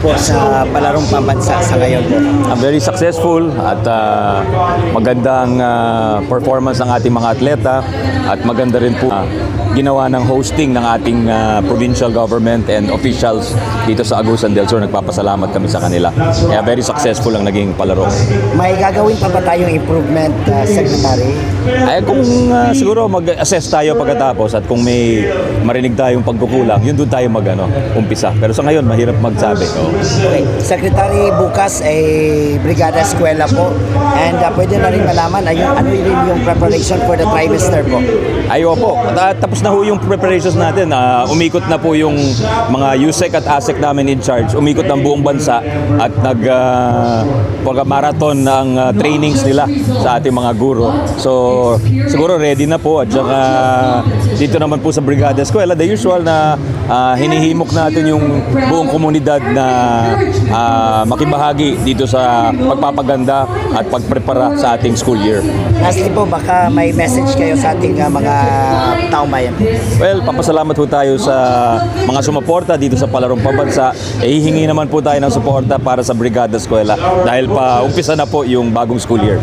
po sa palarong pambansa sa ngayon po? Very successful at magandang performance ng ating mga atleta at maganda rin po ginawa ng hosting ng ating provincial government and officials dito sa Agusan del Sur. Nagpapasalamat kami sa kanila. Kaya very successful ang naging palaro. May gagawin pa ba tayong improvement, Secretary? Ay kung siguro mag-assess tayo pagkatapos at kung may marinig tayong pagkukulang, yun doon tayo umpisa. Pero sa ngayon, mahirap magsabi. Okay. Secretary, bukas ay Brigada Eskwela po. And pwede na rin malaman ano rin yung preparation for the trimester po. Ayo po. Tapos na ho yung preparations natin. Umikot na po yung mga USEC at ASEC namin in charge. Umikot ng buong bansa at marathon ng trainings nila sa ating mga guro. So, siguro ready na po. At saka dito naman po sa Brigada Eskwela, the usual na hinihimok natin yung buong komunidad na makibahagi dito sa pagpapaganda at pagprepara sa ating school year. Lastly po, baka may message kayo sa ating mga taong bayan. Well, papasalamat po tayo sa mga sumuporta dito sa Palarong Pambansa. Hihingi naman po tayo ng suporta para sa Brigada Eskwela dahil pa umpisa na po yung bagong school year.